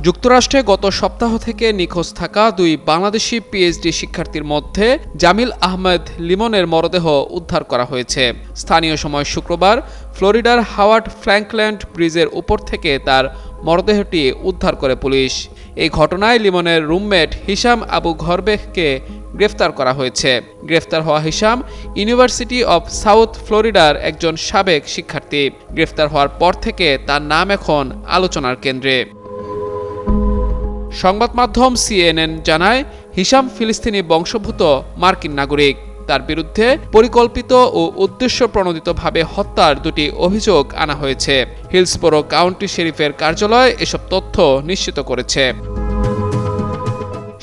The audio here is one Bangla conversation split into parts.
যুক্তরাষ্ট্রে গত সপ্তাহ থেকে নিখোঁজ থাকা দুই বাংলাদেশি পিএইচডি শিক্ষার্থীর মধ্যে জামিল আহমেদ লিমনের মরদেহ উদ্ধার করা হয়েছে। স্থানীয় সময় শুক্রবার ফ্লোরিডার হাওয়ার্ড ফ্র্যাঙ্কল্যান্ড ব্রিজের উপর থেকে তার মরদেহটি উদ্ধার করে পুলিশ। এই ঘটনায় লিমনের রুমমেট হিশাম আবু ঘরবেহকে গ্রেফতার করা হয়েছে। গ্রেফতার হওয়া হিশাম ইউনিভার্সিটি অব সাউথ ফ্লোরিডার একজন সাবেক শিক্ষার্থী। গ্রেফতার হওয়ার পর থেকে তার নাম এখন আলোচনার কেন্দ্রে। সংবাদ মাধ্যম সিএনএন জানায়, হিশাম ফিলিস্তিনি বংশোদ্ভূত মার্কিন নাগরিক। তার বিরুদ্ধে পরিকল্পিত ও উদ্দেশ্যপ্রণোদিতভাবে হত্যার দুটি অভিযোগ আনা হয়েছে। হিলসবোরো কাউন্টি শেরিফের কার্যালয় এসব তথ্য নিশ্চিত করেছে।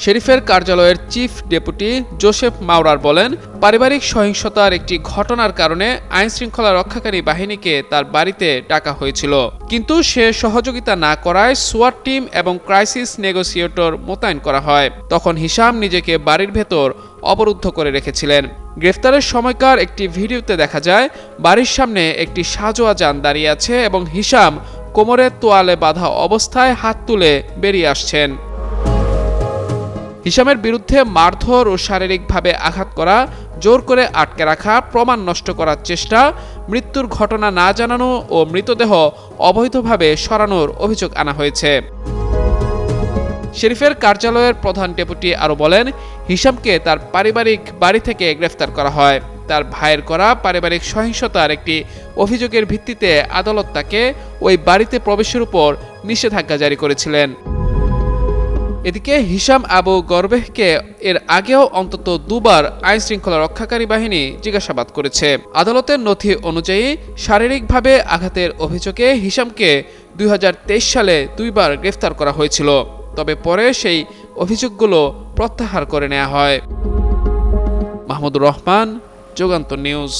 শেরিফের কার্যালয়ের চিফ ডেপুটি জোসেফ মাউরার বলেন, পারিবারিক সহিংসতার একটি ঘটনার কারণে আইনশৃঙ্খলা রক্ষাকারী বাহিনীকে তার বাড়িতে ডাকা হয়েছিল, কিন্তু সে সহযোগিতা না করায় সোয়াট টিম এবং ক্রাইসিস নেগোসিয়েটর মোতায়েন করা হয়। তখন হিশাম নিজেকে বাড়ির ভেতর অবরুদ্ধ করে রেখেছিলেন। গ্রেফতারের সময়কার একটি ভিডিওতে দেখা যায়, বাড়ির সামনে একটি সাজোয়া যান দাঁড়িয়ে আছে এবং হিশাম কোমরের তোয়ালে বাঁধা অবস্থায় হাত তুলে বেরিয়ে আসছেন। হিশামের বিরুদ্ধে মারধর ও শারীরিকভাবে আঘাত করা, জোর করে আটকে রাখা, প্রমাণ নষ্ট করার চেষ্টা, মৃত্যুর ঘটনা না জানানো ও মৃতদেহ অবৈধভাবে সরানোর অভিযোগ আনা হয়েছে। শেরিফের কার্যালয়ের প্রধান ডেপুটি আরও বলেন, হিশামকে তার পারিবারিক বাড়ি থেকে গ্রেফতার করা হয়। তার ভাইয়ের করা পারিবারিক সহিংসতার একটি অভিযোগের ভিত্তিতে আদালত তাকে ওই বাড়িতে প্রবেশের উপর নিষেধাজ্ঞা জারি করেছিলেন। এদিকে হিশাম আবু গরবেহকে এর আগেও অন্তত দুবার আইনশৃঙ্খলা রক্ষাকারী বাহিনী জিজ্ঞাসাবাদ করেছে। আদালতের নথি অনুযায়ী শারীরিকভাবে আঘাতের অভিযোগে হিশামকে 2023 সালে দুইবার গ্রেফতার করা হয়েছিল, তবে পরে সেই অভিযোগগুলো প্রত্যাহার করে নেওয়া হয়। মাহমুদুর রহমান, যুগান্তর নিউজ।